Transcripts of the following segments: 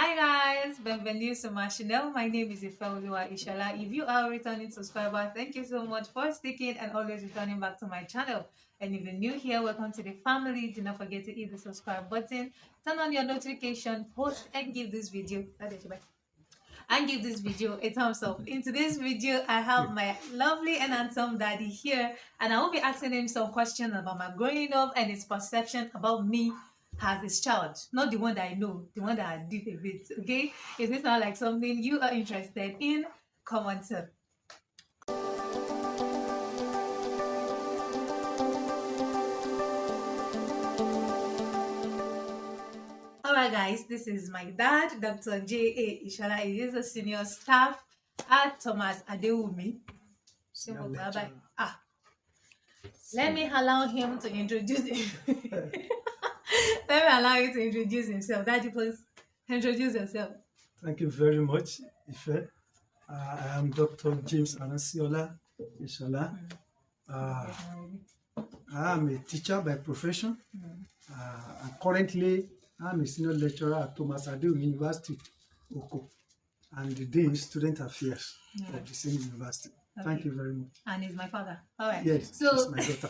Hi guys, bienvenue to my channel. My name is Ifeoluwa Ishala. If you are a returning subscriber, thank you so much for sticking and always returning back to my channel. And if you're new here, welcome to the family. Do not forget to hit the subscribe button, turn on your notification, post, and give this video a thumbs up. In today's video, I have my lovely and handsome daddy here, and I will be asking him some questions about my growing up and his perception about me as his child. Not the one that I know, the one that I did a bit. Okay? Is this not like something you are interested in? Come on, sir. Alright guys, this is my dad, Dr. J.A. Ishala. He is a senior staff at Thomas Adewumi. Let me allow him to introduce him. Let me allow you to introduce himself. Daddy, please introduce yourself. Thank you very much, Ife. I am Dr. James Anasiola Ishala. I am a teacher by profession. And currently, I am a senior lecturer at Thomas Adewumi University, Oko, and the Dean Student Affairs of the same university. Okay. Thank you very much. And he's my father. All right. Yes, so she's my daughter.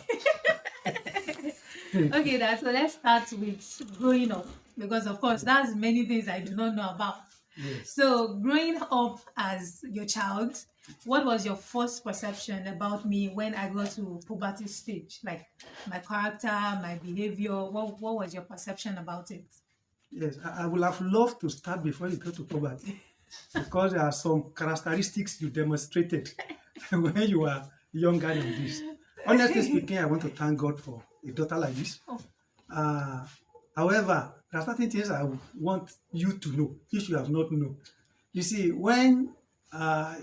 Okay, so let's start with growing up, because of course that's many things I do not know about. Yes. So growing up as your child, what was your first perception about me when I got to puberty stage? Like my character, my behavior, what was your perception about it? Yes, I would have loved to start before you go to puberty, because there are some characteristics you demonstrated when you were younger than this. Honestly speaking, I want to thank God for a daughter like this. However, there are certain things I want you to know if you have not known. You see, when I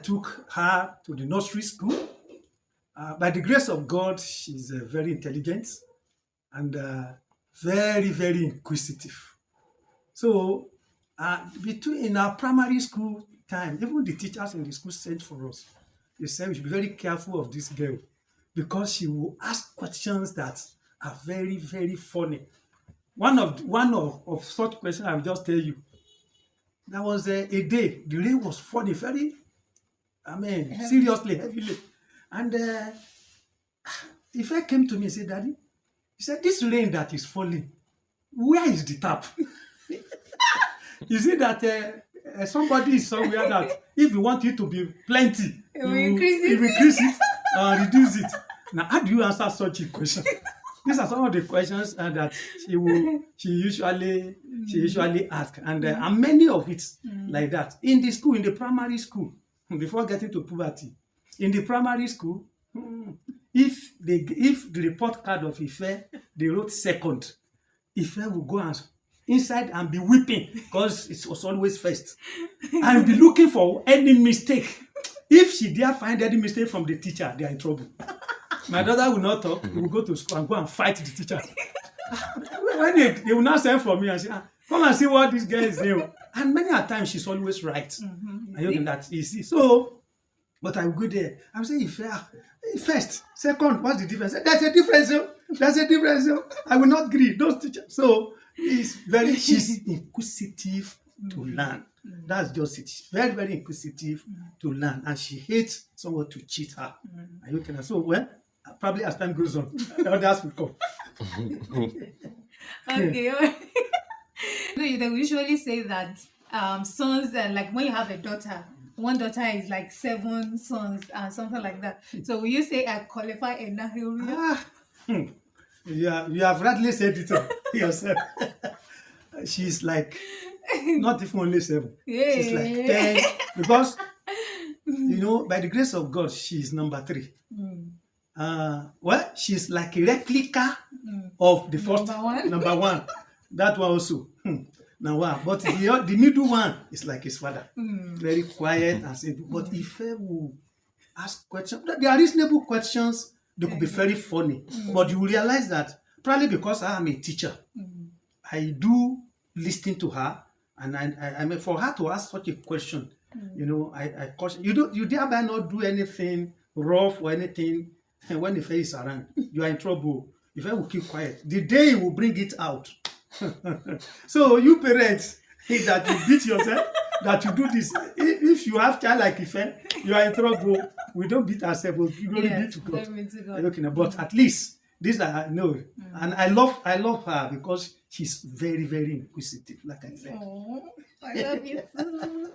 took her to the nursery school, by the grace of God, she's very intelligent and very, very inquisitive. So, in our primary school time, even the teachers in the school sent for us. They said we should be very careful of this girl because she will ask questions that are very, very funny. One of such questions I will just tell you. There was a day the rain was falling very, seriously, heavily. And Ife came to me and said, Daddy, he said, this rain that is falling, where is the tap? You see that somebody is somewhere that if you want it to be plenty, you increase it or reduce it. Now, how do you answer such a question? These are some of the questions that she usually asks, and many of it like that in the school, in the primary school, before getting to puberty. In the primary school, if the report card of Ife, they wrote second, Ife will go inside and be weeping because it was always first, and be looking for any mistake. If she dare find any mistake from the teacher, they are in trouble. My daughter will not talk. He will go to school and go and fight the teacher. When they will not send for me and say, come and see what this girl is doing. And many a times she's always right. I know that easy. So, but I will go there. I will say, first, second, what's the difference? That's a difference. That's a difference. I will not agree. Those teachers. So she's inquisitive to learn. That's just it. She's very, very inquisitive to learn, and she hates someone to cheat her. Are you kidding? So probably as time goes on, others will come. Okay. They usually say that sons, like when you have a daughter, one daughter is like 7 sons and something like that. So will you say I qualify in that area? Yeah, you have rightly said it yourself. She's like not even only 7. Yeah. She's like 10 because by the grace of God, she's number 3. She's like a replica of the first number 1. That one also. But the middle one is like his father, very quiet and simple. But if I will ask questions, they are reasonable questions. They could be very funny, but you realize that probably because I am a teacher, I do listen to her, and I mean for her to ask such a question, I caution you thereby not do anything rough or anything. And when the face is around, you are in trouble. If I will keep quiet, the day you will bring it out, So you parents that you beat yourself, that you do this. If you have child like Ife, you are in trouble. We don't beat ourselves. We only beat Yes, to God. glory be to God. Okay, but at least this I know, and I love her because she's very, very inquisitive. Like I said, Oh, I love you too.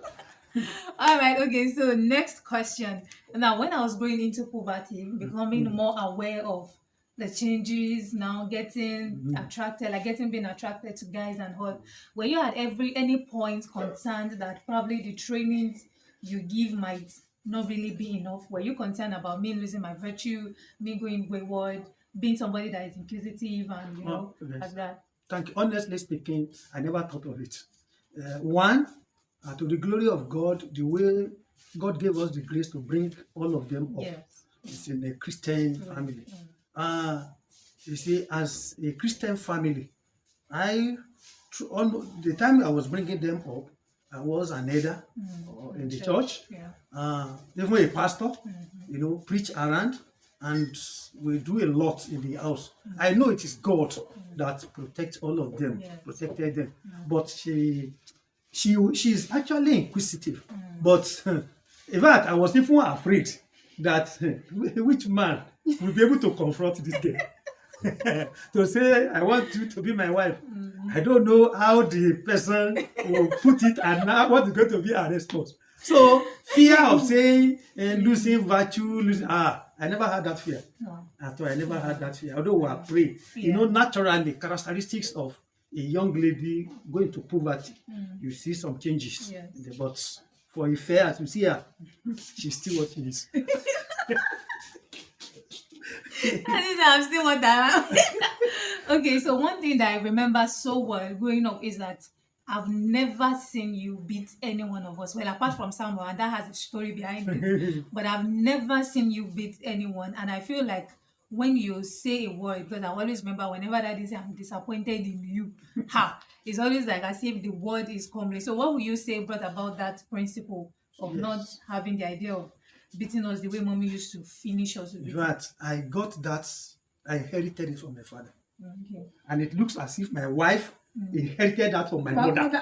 All right, okay, so next question. Now, when I was going into puberty, becoming more aware of the changes, now getting attracted, like being attracted to guys and all, were you at any point concerned that probably the trainings you give might not really be enough? Were you concerned about me losing my virtue, me going wayward, being somebody that is inquisitive and, yes. like that? Thank you. Honestly speaking, I never thought of it. One, to the glory of God, the way God gave us the grace to bring all of them up. Yes. It's in a Christian family. You see, as a Christian family, almost the time I was bringing them up, I was an elder in the church, Yeah. even a pastor, preach around, and we do a lot in the house. I know it is God that protects all of them, Yes. protected them, but she's actually inquisitive. But in fact, I was even afraid that which man will be able to confront this girl. To say I want you to be my wife. I don't know how the person will put it and now what is going to be our response. So fear of saying losing virtue, I never had that fear. No. At all, I never had that fear. Although we are praying, naturally characteristics of a young lady going to puberty, you see some changes. Yes. But for a fair, as you see her, she's still what she is. I'm still what that. Okay, so one thing that I remember so well growing up is that I've never seen you beat any one of us. Well, apart from Samuel, and that has a story behind it. But I've never seen you beat anyone. And I feel like when you say a word, because I always remember whenever that is I'm disappointed in you, it's always like as if the word is comely. So what would you say brought about that principle of not having the idea of beating us the way mommy used to finish us with it? Right. I got that. I inherited it from my father. Okay. And it looks as if my wife inherited that from my mother.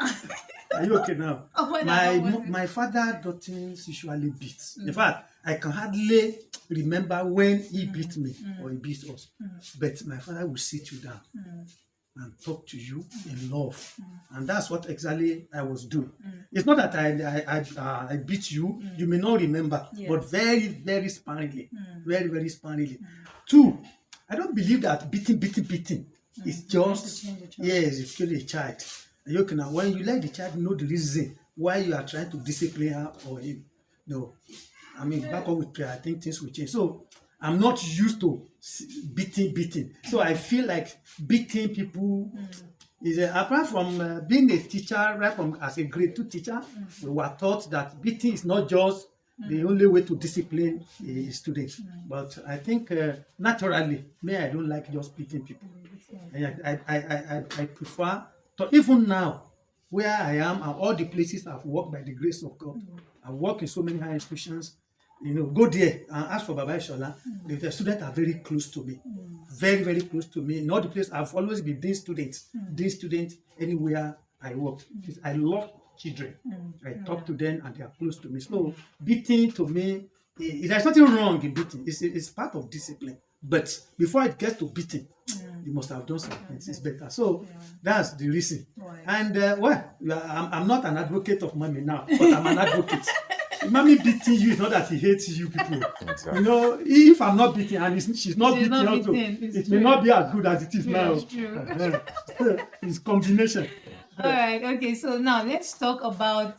Are you okay now? My father doesn't usually beat. In fact, I can hardly remember when he beat me or he beat us. But my father will sit you down and talk to you in love. And that's what exactly I was doing. It's not that I beat you, you may not remember, but very, very sparingly. Very, very sparingly. Two, I don't believe that beating is just, it's kill a child. You can, when you let the child know the reason why you are trying to discipline her or him, no. I mean, back on with prayer, I think things will change. So I'm not used to beating. So I feel like beating people is apart from being a teacher, right from as a grade 2 teacher, we were taught that beating is not just the only way to discipline a student. But I think naturally, I don't like just beating people. I prefer to, even now, where I am and all the places I've worked by the grace of God. I've worked in so many high institutions. Go there and ask for Baba Ishola. The students are very close to me. Very, very close to me. In all the places, I've always been dean students anywhere I work. I love children. I talk to them and they are close to me. So beating to me, there's nothing wrong in beating. It's part of discipline. But before it gets to beating, you must have done something. It's better. So that's the reason. Right. And I'm not an advocate of mommy now, but I'm an advocate. Mommy beating you is not that he hates you people. Exactly. If I'm not beating and she's not beating also, it may not be as good as it is now. It's true. It's combination. All right. Okay. So now let's talk about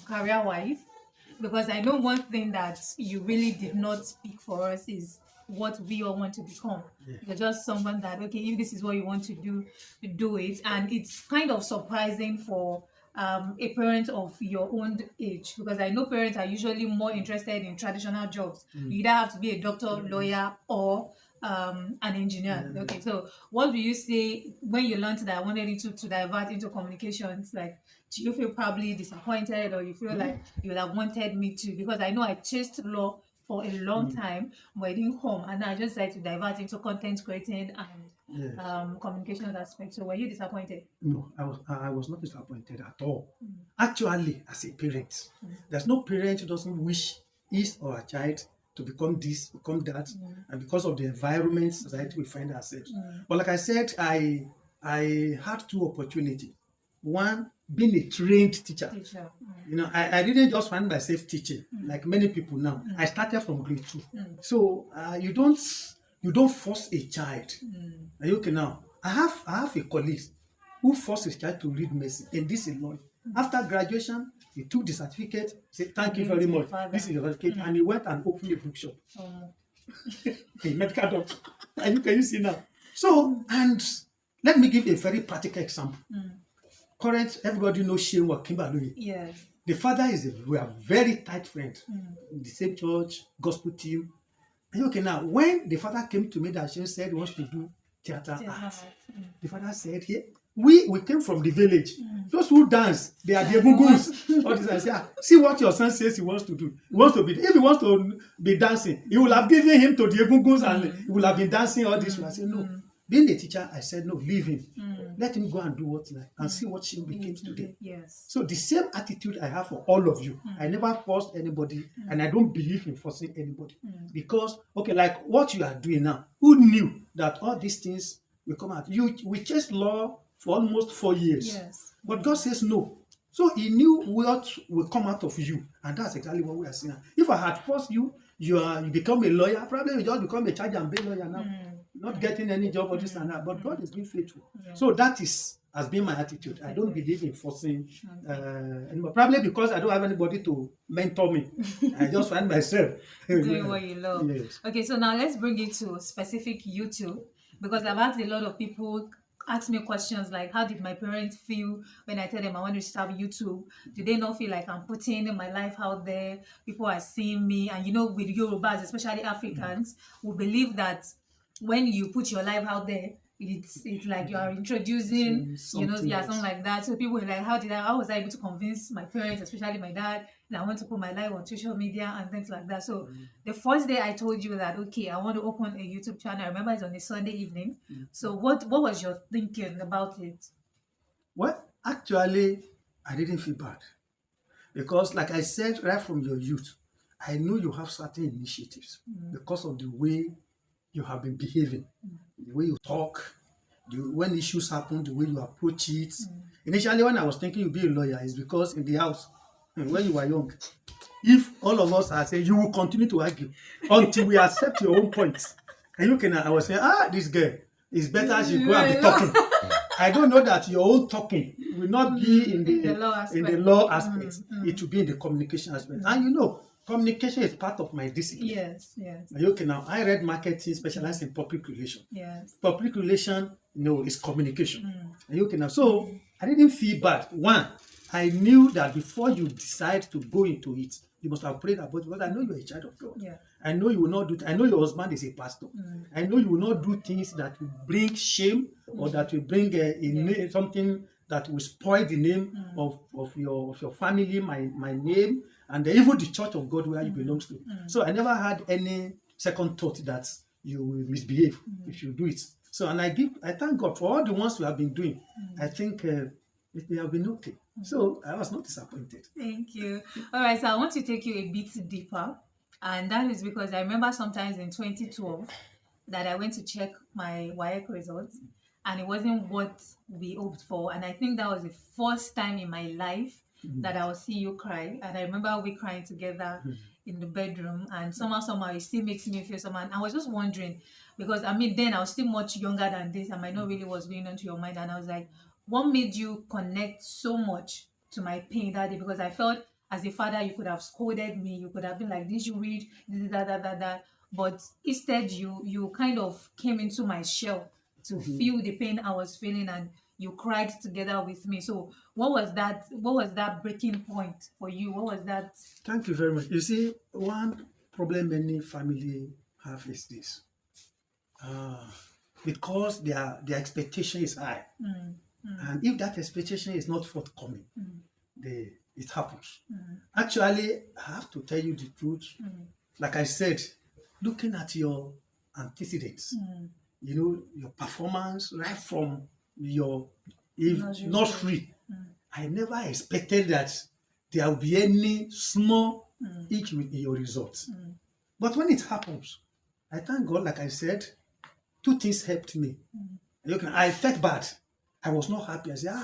career-wise, because I know one thing that you really did not speak for us is what we all want to become. You're just someone that, okay, if this is what you want to do it. And it's kind of surprising for a parent of your own age, because I know parents are usually more interested in traditional jobs. You either have to be a doctor, lawyer, or an engineer. Okay, so what do you say when you learned that I wanted you to divert into communications? Like, do you feel probably disappointed, or you feel like you would have wanted me to? Because I know I chased law for a long time, but it didn't come, and I just decided to divert into content creating and Yes. communication aspect. So were you disappointed? No, I was not disappointed at all. Actually, as a parent, there's no parent who doesn't wish his or her child to become this, become that, and because of the environment society we find ourselves. But like I said, I had two opportunities. One, being a trained teacher. Teacher. You know, I didn't just find myself teaching like many people now. I started from grade 2. So you don't force a child. Are you okay now? I have a colleague who forced his child to read medicine, and this alone. After graduation, he took the certificate, said, "Thank you very much. This is your certificate," and he went and opened a bookshop. A medical doctor. Can you see now? So, and let me give a very practical example. Current, everybody knows Shane Kimberly. Yes. The father we are very tight friends in the same church, gospel team. And okay, now when the father came to me that Shane said he wants to do theater art, the father said, "Here, we came from the village. Those who dance, they are the egunguns." All this I say, see what your son says he wants to do. He wants to be. If he wants to be dancing, he will have given him to the egunguns and he will have been dancing all this. I said, no. Being a teacher, I said, no, leave him. Let him go and do what like and see what she became today. Yes. So the same attitude I have for all of you. I never forced anybody, and I don't believe in forcing anybody. Because, okay, like what you are doing now, who knew that all these things will come out? We chased law for almost 4 years. Yes. But God says no. So he knew what will come out of you. And that's exactly what we are seeing. If I had forced you, you become a lawyer, probably you just become a charge and bail lawyer now. Not getting any job or this and that. But God is being faithful. So that has been my attitude. I don't believe in forcing anybody. Probably because I don't have anybody to mentor me. I just find myself doing what you love. Yes. Okay, so now let's bring it to specific YouTube, because I've asked a lot of people ask me questions like, how did my parents feel when I tell them I want to start YouTube? Do they not feel like I'm putting my life out there? People are seeing me. And you know, with Yorubas, especially Africans, we believe that when you put your life out there, it's like you are introducing, something like that. So people were like, how was I able to convince my parents, especially my dad, that I want to put my life on social media and things like that? So the first day I told you that, okay, I want to open a YouTube channel, I remember it's on a Sunday evening. So what was your thinking about it? Well, actually, I didn't feel bad. Because like I said, right from your youth, I knew you have certain initiatives because of the way you have been behaving, the way you talk, when issues happen, the way you approach it. Initially, when I was thinking you'd be a lawyer, it's because in the house, when you were young, if all of us are saying you will continue to argue until we accept your own point, and you can, I was saying, this girl is better she go and be talking. I don't know that your own talking will not be in the law aspect. It will be in the communication aspect. And you know, communication is part of my discipline. Yes. Okay, now I read marketing, specialized in public relation. Yes. Public relation, is communication. Okay, now, so I didn't feel bad. One, I knew that before you decide to go into it, you must have prayed about it, because I know you're a child of God. Yeah. I know you will not do. I know your husband is a pastor. I know you will not do things that will bring shame or that will bring something that will spoil the name of your family, my name, and even the church of God where you belong to. So I never had any second thought that you will misbehave if you do it. So, and I thank God for all the ones we have been doing. I think they have been okay. So I was not disappointed. Thank you. All right, so I want to take you a bit deeper, and that is because I remember sometimes in 2012 that I went to check my WAEC results, and it wasn't what we hoped for. And I think that was the first time in my life that I will see you cry. And I remember we crying together in the bedroom, and somehow it still makes me feel somehow. And I was just wondering, because then I was still much younger than this, and I know really what's going on to your mind. And I was like, what made you connect so much to my pain that day? Because I felt as a father, you could have scolded me, you could have been like, did you read this, that. But instead, you kind of came into my shell to feel the pain I was feeling, and you cried together with me. So what was that breaking point for you? What was that? Thank you very much. You see, one problem many family have is this. Because their expectation is high. And if that expectation is not forthcoming, it happens. Actually, I have to tell you the truth. Like I said, looking at your antecedents, your performance right from your Nursery. nursery. I never expected that there will be any small hitch with your results. But when it happens, I thank God, like I said, two things helped me. I felt bad. I was not happy. I said,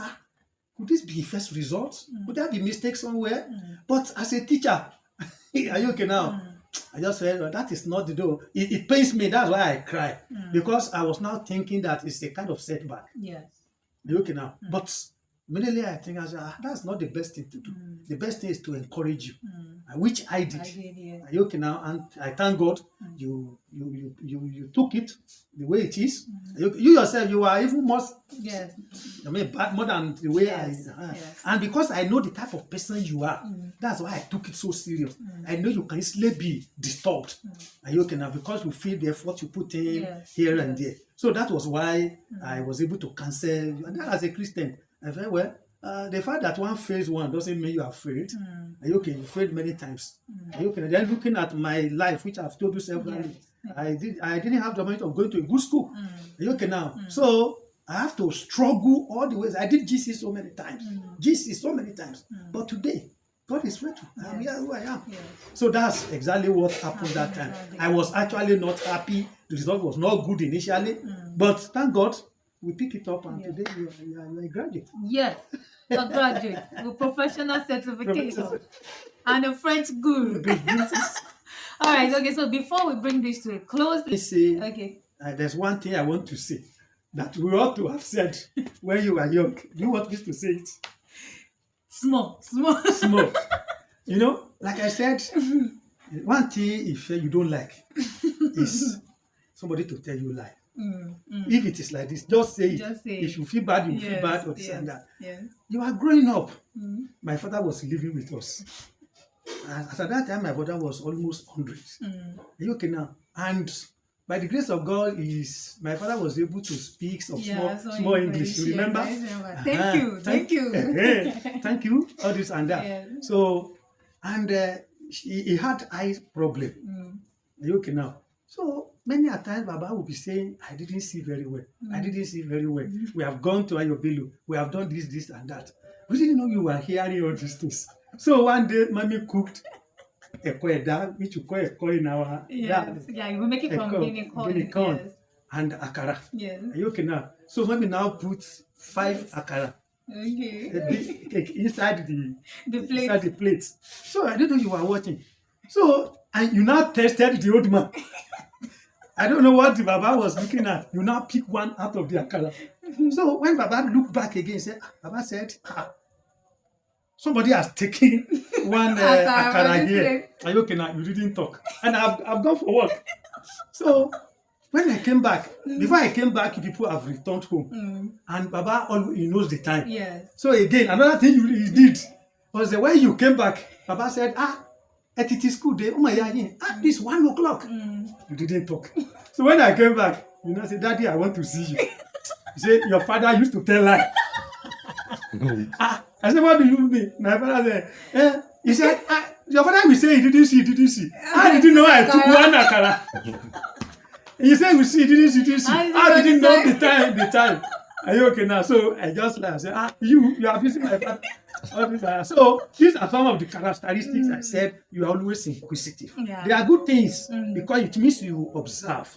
could this be first result? Could there be mistake somewhere? But as a teacher, are you okay now? I just said, well, that is not the door. It pains me. That's why I cry. Because I was now thinking that it's a kind of setback. Yes. Are you okay now? But immediately I think, I said, that's not the best thing to do. The best thing is to encourage you, which I did. Yeah. Are you okay now? And I thank God you took it the way it is. You yourself, you are even more, Yes. bad more than the way Yes. Yes. And because I know the type of person you are, that's why I took it so serious. I know you can easily be disturbed. Are you okay now? Because you feel the effort you put in here and there. So that was why I was able to cancel you. And as a Christian, I felt, well, the fact that one fails one doesn't mean you are failed. Are you okay? You failed many times. Are you okay? Then looking at my life, which I've told you several times, I didn't have the money of going to a good school. Are you okay now? So I have to struggle all the ways. I did GC so many times. GC so many times. But today, God is faithful. I'm here who I am. So that's exactly what happened that time. I was actually not happy. The result was not good initially. But thank God, we pick it up and today you are a graduate. Yes, a graduate with professional certification and a French guru. All right, okay, so before we bring this to a close, there's one thing I want to say that we ought to have said when you were young. Do you want me to say it? Small. Like I said, one thing if you don't like is somebody to tell you lie. If it is like this, just say it. If you feel bad, you feel bad, or this and that. You are growing up. My father was living with us. And at that time, my brother was almost 100. Are you okay now? And by the grace of God, my father was able to speak some small English. You remember? Thank you. Thank you. All this and that. So, and he had eye problem. Are you okay now? So many a times, Baba will be saying, I didn't see very well. I didn't see very well. We have gone to Ayobelu. We have done this, and that. We didn't know you were hearing all these things. So one day, Mommy cooked eko, which you call eko in our... you make it from guinea corn. And akara. Are you okay now? So Mommy now put 5 akara. Inside the plates. So I didn't know you were watching. So, and you now tested the old man. I don't know what the Baba was looking at. You now pick one out of the akara. So when Baba looked back again, Baba said, somebody has taken one akara here. Are you okay now? You didn't talk. And I've gone for work. So when I came back, before I came back, people have returned home. And Baba, he knows the time. So again, another thing he did was when you came back, Baba said, at it is school day, this 1 o'clock. You didn't talk. So when I came back, I said, Daddy, I want to see you. He said, your father used to tell lies. I said, what do you mean? My father said, he said, your father will say he didn't see. How did you know I took one akara? He said, we see, didn't see. How did you know the time? Are you okay now? So I just laughed. I said, you are visiting my father. So these are some of the characteristics I said. You are always inquisitive. They are good things because it means you observe.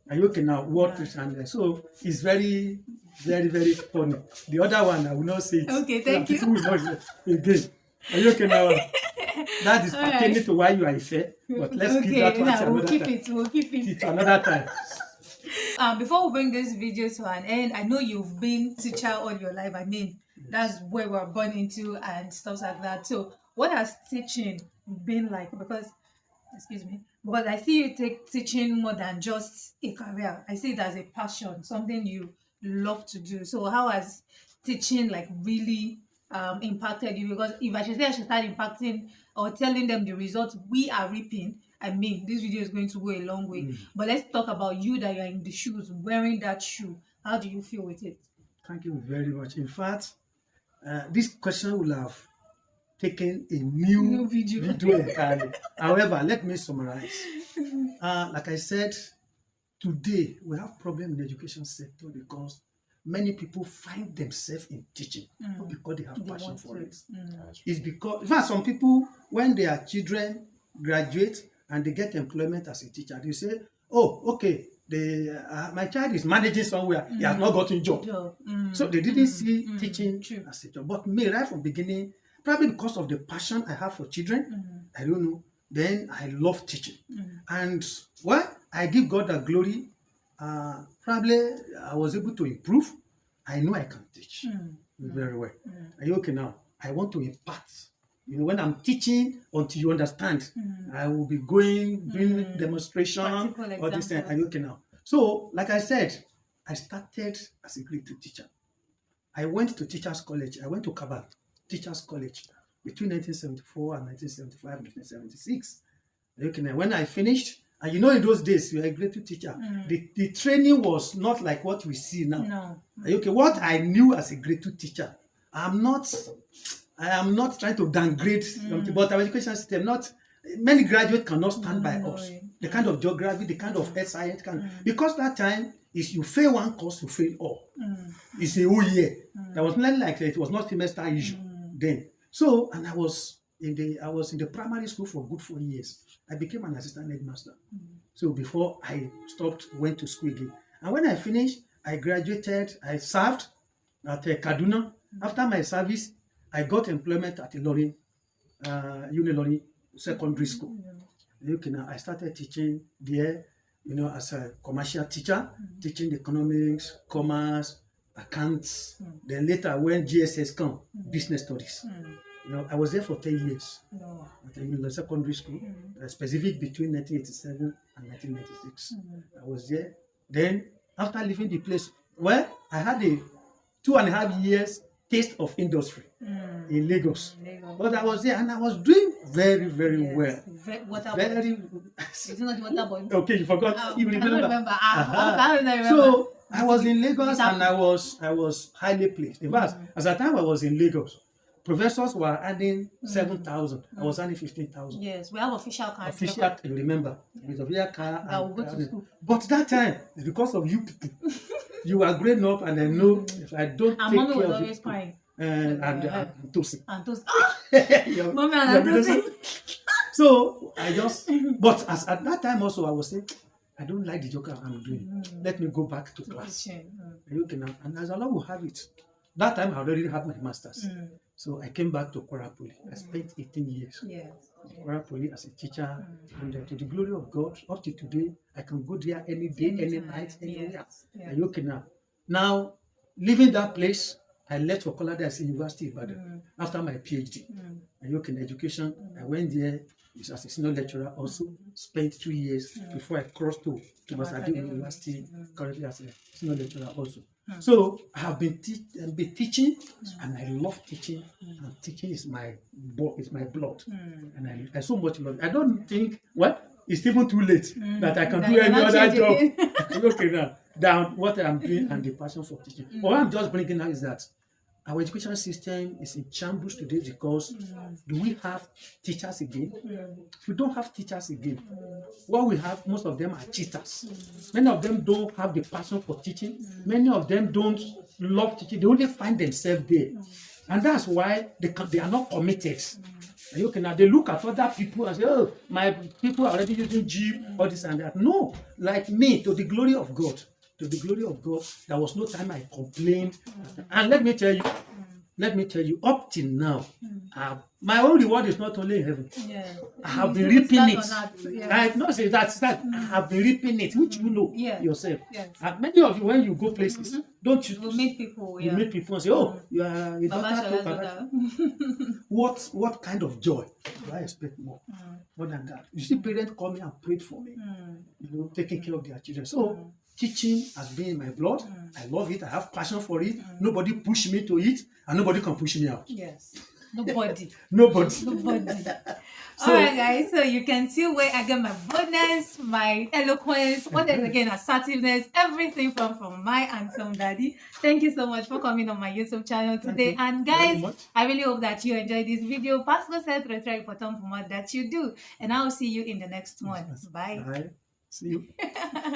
Are you okay now? What is and so it's very, very, very funny. The other one I will not say it. Okay, thank you. People will not again. Are you okay now? That is pertaining to why you are fair. But let's keep that one to another time. We'll keep it. Another time. Before we bring this video to an end, I know you've been teacher all your life. I mean, that's where we're born into and stuff like that. So what has teaching been like? Because I see you take teaching more than just a career. I see it as a passion, something you love to do. So how has teaching really impacted you? Because if I should start impacting or telling them the results we are reaping, I mean, this video is going to go a long way. But let's talk about you that you're in the shoes, wearing that shoe. How do you feel with it? Thank you very much. In fact, this question will have taken a new video entirely. However, let me summarize. Like I said, today we have problem in the education sector because many people find themselves in teaching, not because they have They passion want for to. it. Mm. It's because, in fact, some people, when their children graduate and they get employment as a teacher, they say, oh, okay, my child is managing somewhere, he has not gotten job. So they didn't see teaching True. as a job. But me, right from beginning, probably because of the passion I have for children, I don't know, then I love teaching. And well, I give God the glory. Probably I was able to improve. I know I can teach very well. Are you okay now? I want to impart. You know, when I'm teaching, until you understand, I will be going, doing demonstration, Practical all this thing. examples. Are you okay now? So, like I said, I started as a grade 2 teacher. I went to teachers college. I went to Kabal Teachers College between 1974 and 1975, 1976. Okay, now when I finished, and you know in those days, you're a grade 2 teacher, the training was not like what we see now. No. Okay, what I knew as a grade 2 teacher, I am not trying to downgrade something, but our education system, not many graduates cannot stand by us. The kind of geography, the kind of health science, because that time is you fail one course, you fail all. It's a whole year. There was nothing like that. It was not semester issue then. So, and I was in the primary school for a good 4 years. I became an assistant headmaster. So before I went to school again. And when I finished, I graduated. I served at Kaduna. After my service, I got employment at Ilorin, Unilorin Secondary School. Okay, now I started teaching there, you know, as a commercial teacher, teaching economics, commerce, accounts. Then later, when GSS come, business studies. You know, I was there for 10 years at the secondary school, specific between 1987 and 1996. I was there. Then, after leaving the place, well, I had a 2.5 years taste of industry in Lagos. But I was there and I was doing very, very well. Very. It's not water boy. Okay, you forgot. You I don't remember. I don't remember. So I was in Lagos and I was highly pleased. In fact, at the time I was in Lagos, professors were adding 7,000. I was adding 15,000. Yes, we have official cards. Official, you remember, with official car. I will go to school. But that time, it's because of you people. You are growing up, and I know if I don't And take mommy care was of always you, crying. and Tosi. And those Your- mommy your and middle those. son. So I just, but at that time also, I was saying, I don't like the joker I'm doing. Let me go back to class. Okay, now, and as Allah will have it. That time I already had my masters. So I came back to Kwara Poly. I spent 18 years Yes. Kwara Poly as a teacher, and to the glory of God, up to today, I can go there any day, any night, anywhere. Yes. Are you okay now? Now, leaving that place, I left for Kolada University Ibadan after my PhD. Are you okay in education? I went there as a senior lecturer, also spent 2 years before I crossed to Masadi University, currently as a senior lecturer also. So I have been teaching, and I love teaching, and teaching is my blood, and I so much love it. I don't think, well, it's even too late that I can do any other job. Okay, now, down what I'm doing and the passion for teaching. What I'm just bringing out is that our education system is in shambles today because do we have teachers again? We don't have teachers again. What we have, most of them are cheaters. Many of them don't have the passion for teaching. Many of them don't love teaching. They only find themselves there. And that's why they are not committed. Okay, now they look at other people and say, oh, my people are already using Jeep, all this and that. No, like me, to the glory of God. To the glory of God, there was no time I complained. And let me tell you, up till now, my own reward is not only in heaven. Yeah. I have been reaping it. Yeah. I not say that. I have been reaping it, which you know yourself. Yes. And many of you, when you go places, don't you? You meet people. You meet people and say, "Oh, you are a daughter to Baba." What kind of joy do I expect more than that? You see, parents call me and prayed for me, you know, taking care of their children. So teaching has been in my blood. I love it. I have passion for it. Nobody push me to it, and nobody can push me out. Yes. Nobody. Nobody. So, all right, guys. So you can see where I get my boldness, my eloquence, what is again assertiveness, everything from my handsome daddy. Thank you so much for coming on my YouTube channel today. And guys, I really hope that you enjoyed this video. Pass the set important for more that you do, and I'll see you in the next one. Bye. Bye. See you.